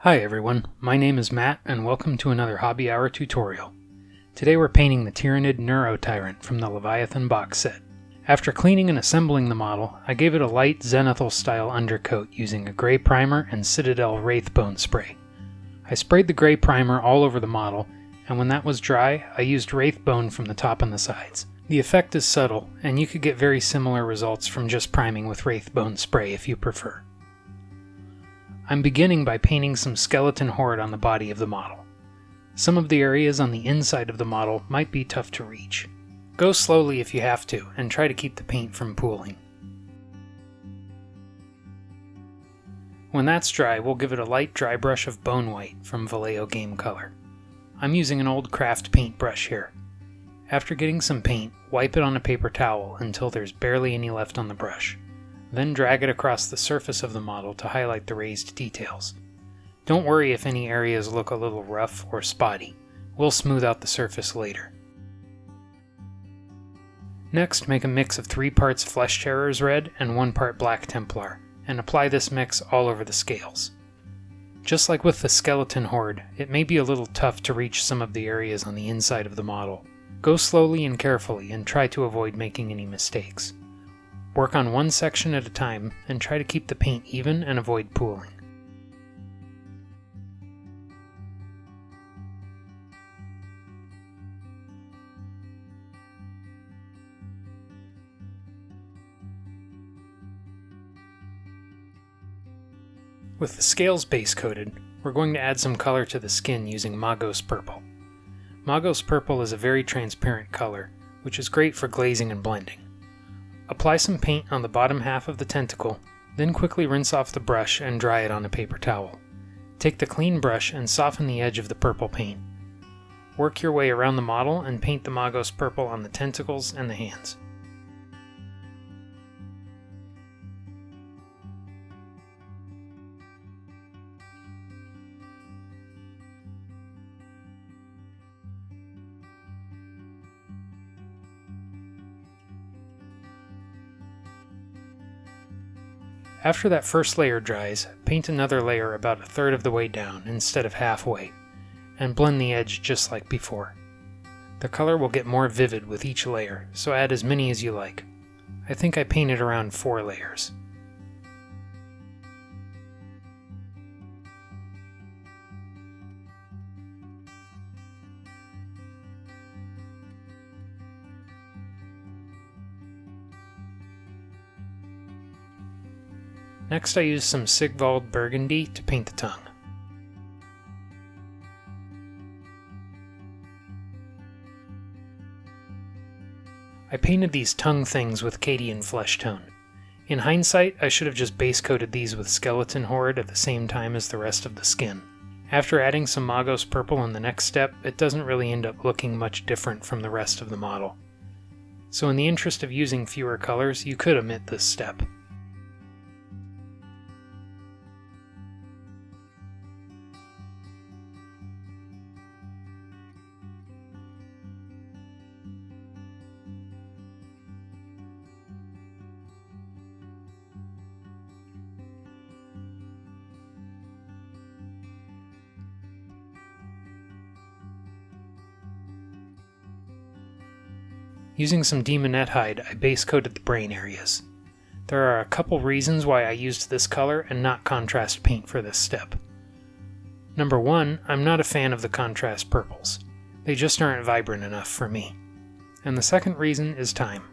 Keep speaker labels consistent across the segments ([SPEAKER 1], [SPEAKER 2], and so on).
[SPEAKER 1] Hi everyone, my name is Matt and welcome to another Hobby Hour tutorial. Today we're painting the Tyranid Neurotyrant from the Leviathan box set. After cleaning and assembling the model, I gave it a light Zenithal style undercoat using a gray primer and Citadel Wraithbone spray. I sprayed the gray primer all over the model, and when that was dry, I used Wraithbone from the top and the sides. The effect is subtle, and you could get very similar results from just priming with Wraithbone spray if you prefer. I'm beginning by painting some skeleton horde on the body of the model. Some of the areas on the inside of the model might be tough to reach. Go slowly if you have to, and try to keep the paint from pooling. When that's dry, we'll give it a light dry brush of Bonewhite from Vallejo Game Color. I'm using an old craft paint brush here. After getting some paint, wipe it on a paper towel until there's barely any left on the brush. Then drag it across the surface of the model to highlight the raised details. Don't worry if any areas look a little rough or spotty. We'll smooth out the surface later. Next, make a mix of 3 parts Fleshtone's Red and 1 part Black Templar, and apply this mix all over the scales. Just like with the skeleton horde, it may be a little tough to reach some of the areas on the inside of the model. Go slowly and carefully and try to avoid making any mistakes. Work on one section at a time and try to keep the paint even and avoid pooling. With the scales base coated, we're going to add some color to the skin using Magos Purple. Magos Purple is a very transparent color, which is great for glazing and blending. Apply some paint on the bottom half of the tentacle, then quickly rinse off the brush and dry it on a paper towel. Take the clean brush and soften the edge of the purple paint. Work your way around the model and paint the Magos Purple on the tentacles and the hands. After that first layer dries, paint another layer about 1/3 of the way down instead of halfway, and blend the edge just like before. The color will get more vivid with each layer, so add as many as you like. I think I painted around 4 layers. Next I used some Sigvald Burgundy to paint the tongue. I painted these tongue things with Cadian Fleshtone. In hindsight, I should have just base coated these with Skeleton Horde at the same time as the rest of the skin. After adding some Magos Purple in the next step, it doesn't really end up looking much different from the rest of the model. So in the interest of using fewer colors, you could omit this step. Using some Daemonette hide, I base coated the brain areas. There are a couple reasons why I used this color and not contrast paint for this step. Number 1, I'm not a fan of the contrast purples. They just aren't vibrant enough for me. And the second reason is time.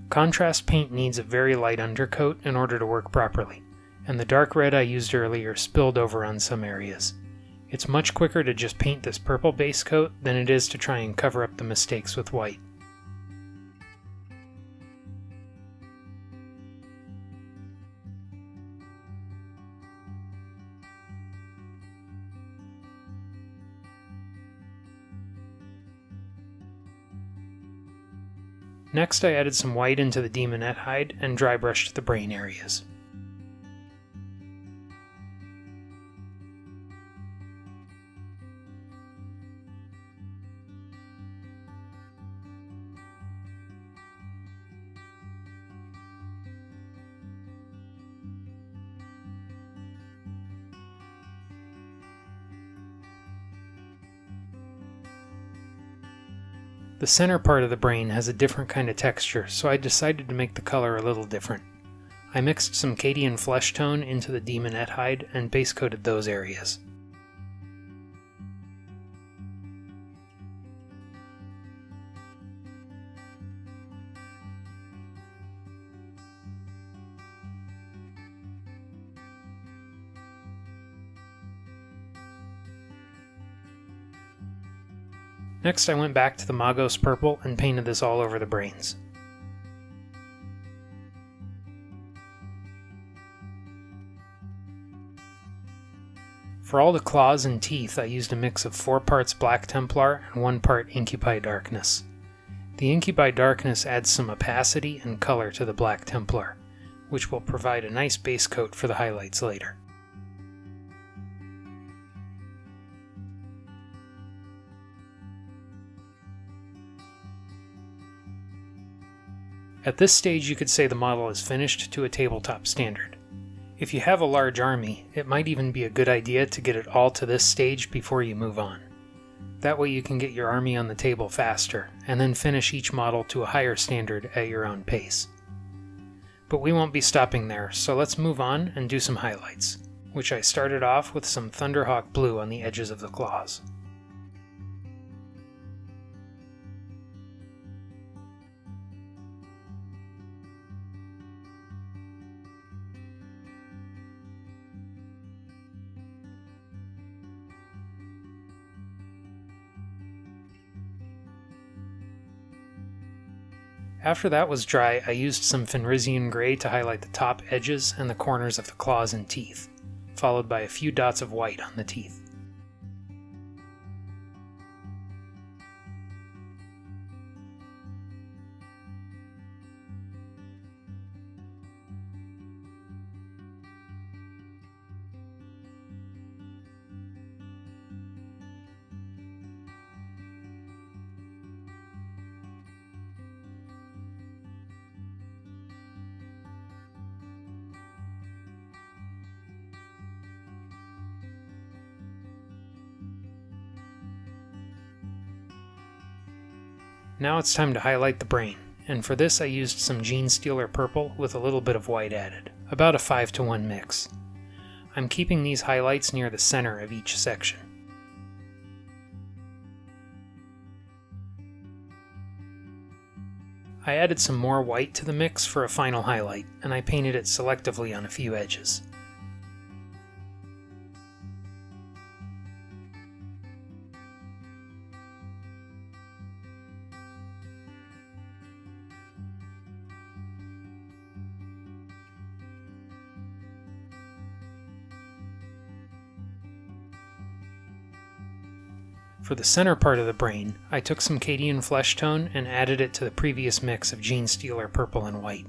[SPEAKER 1] Contrast paint needs a very light undercoat in order to work properly, and the dark red I used earlier spilled over on some areas. It's much quicker to just paint this purple base coat than it is to try and cover up the mistakes with white. Next I added some white into the Daemonette hide and dry brushed the brain areas. The center part of the brain has a different kind of texture, so I decided to make the color a little different. I mixed some Cadian Fleshtone into the Daemonette hide and base coated those areas. Next I went back to the Magos purple and painted this all over the brains. For all the claws and teeth I used a mix of 4 parts Black Templar and 1 part Incubi Darkness. The Incubi Darkness adds some opacity and color to the Black Templar, which will provide a nice base coat for the highlights later. At this stage you could say the model is finished to a tabletop standard. If you have a large army, it might even be a good idea to get it all to this stage before you move on. That way you can get your army on the table faster, and then finish each model to a higher standard at your own pace. But we won't be stopping there, so let's move on and do some highlights, which I started off with some Thunderhawk blue on the edges of the claws. After that was dry, I used some Fenrisian gray to highlight the top edges and the corners of the claws and teeth, followed by a few dots of white on the teeth. Now it's time to highlight the brain, and for this I used some Genestealer purple with a little bit of white added, about a 5-to-1 mix. I'm keeping these highlights near the center of each section. I added some more white to the mix for a final highlight, and I painted it selectively on a few edges. For the center part of the brain, I took some Cadian Fleshtone and added it to the previous mix of Genestealer purple and white.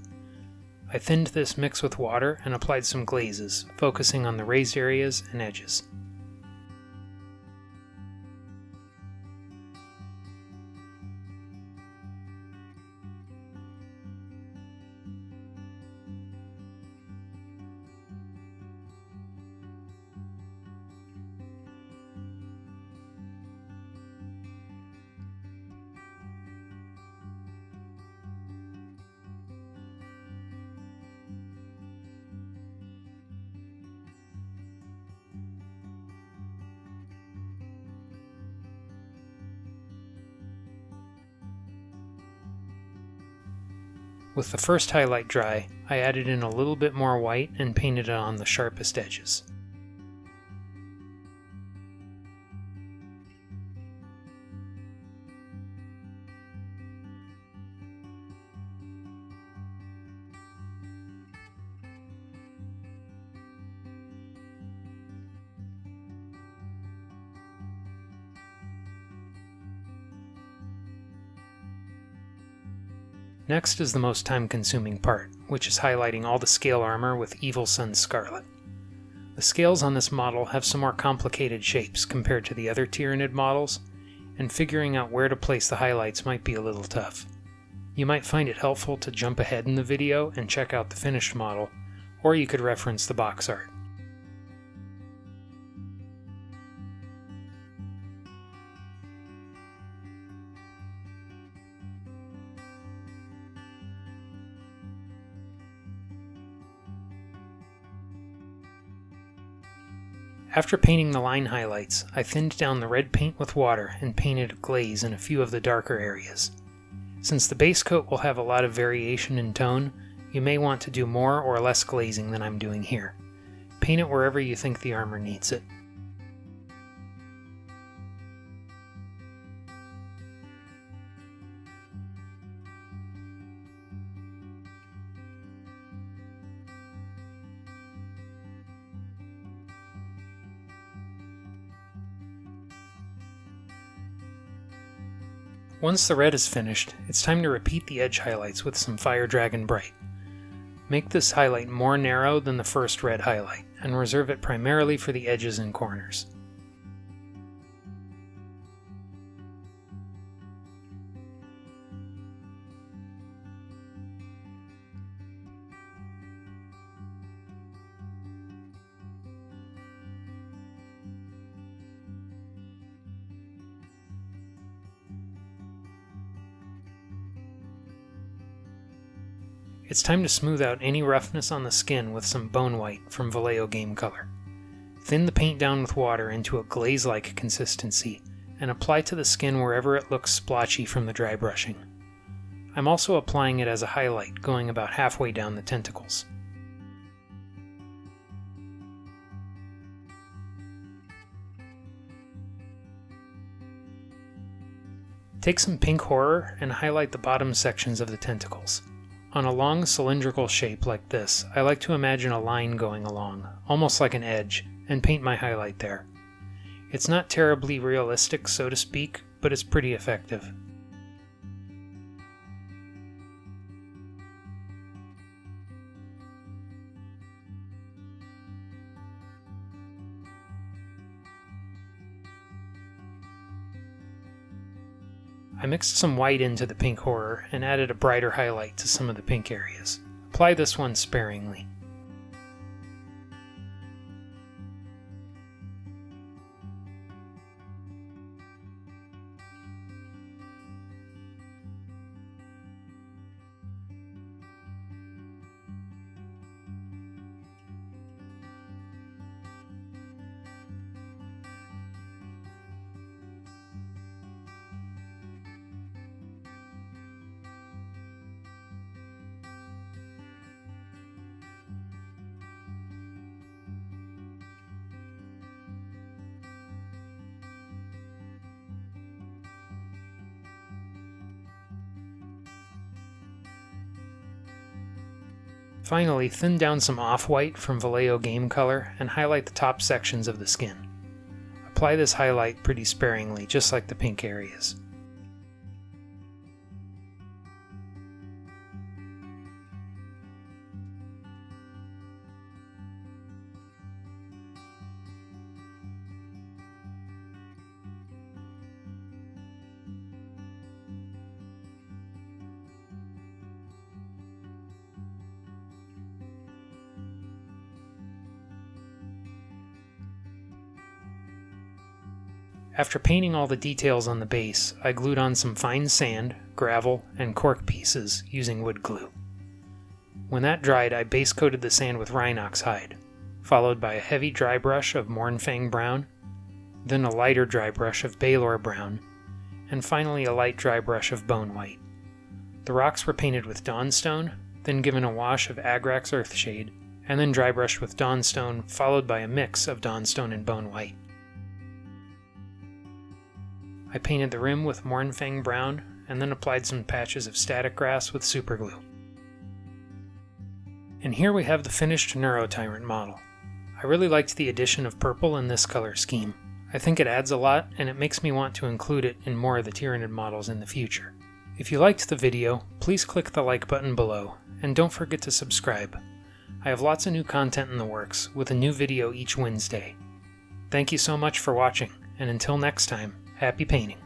[SPEAKER 1] I thinned this mix with water and applied some glazes, focusing on the raised areas and edges. With the first highlight dry, I added in a little bit more white and painted it on the sharpest edges. Next is the most time-consuming part, which is highlighting all the scale armor with Evil Sunz Scarlet. The scales on this model have some more complicated shapes compared to the other Tyranid models, and figuring out where to place the highlights might be a little tough. You might find it helpful to jump ahead in the video and check out the finished model, or you could reference the box art. After painting the line highlights, I thinned down the red paint with water and painted a glaze in a few of the darker areas. Since the base coat will have a lot of variation in tone, you may want to do more or less glazing than I'm doing here. Paint it wherever you think the armor needs it. Once the red is finished, it's time to repeat the edge highlights with some Fire Dragon Bright. Make this highlight more narrow than the first red highlight, and reserve it primarily for the edges and corners. It's time to smooth out any roughness on the skin with some Bonewhite from Vallejo Game Color. Thin the paint down with water into a glaze-like consistency, and apply to the skin wherever it looks splotchy from the dry brushing. I'm also applying it as a highlight, going about halfway down the tentacles. Take some pink horror and highlight the bottom sections of the tentacles. On a long cylindrical shape like this, I like to imagine a line going along, almost like an edge, and paint my highlight there. It's not terribly realistic, so to speak, but it's pretty effective. I mixed some white into the pink horror and added a brighter highlight to some of the pink areas. Apply this one sparingly. Finally, thin down some Offwhite from Vallejo Game Color and highlight the top sections of the skin. Apply this highlight pretty sparingly, just like the pink areas. After painting all the details on the base, I glued on some fine sand, gravel, and cork pieces using wood glue. When that dried, I base coated the sand with Rhinox hide, followed by a heavy dry brush of Mournfang brown, then a lighter dry brush of Balor brown, and finally a light dry brush of Bonewhite. The rocks were painted with Dawnstone, then given a wash of Agrax Earthshade, and then dry brushed with Dawnstone, followed by a mix of Dawnstone and Bonewhite. I painted the rim with Mournfang brown, and then applied some patches of static grass with superglue. And here we have the finished Neurotyrant model. I really liked the addition of purple in this color scheme. I think it adds a lot, and it makes me want to include it in more of the Tyranid models in the future. If you liked the video, please click the like button below, and don't forget to subscribe. I have lots of new content in the works, with a new video each Wednesday. Thank you so much for watching, and until next time, happy painting.